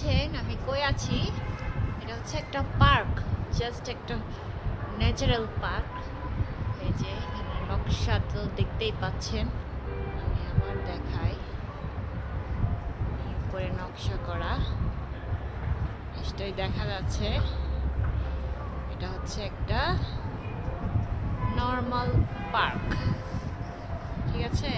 পাচ্ছেন আমি কই আছি। এটা হচ্ছে একটা পার্ক, জাস্ট একটা ন্যাচারাল পার্ক। এই যে এখানে নকশা তো দেখতেই পাচ্ছেন, আমি আবার দেখাই। উপরে নকশা করা নিশ্চয়ই দেখা যাচ্ছে। এটা হচ্ছে একটা নর্মাল পার্ক, ঠিক আছে।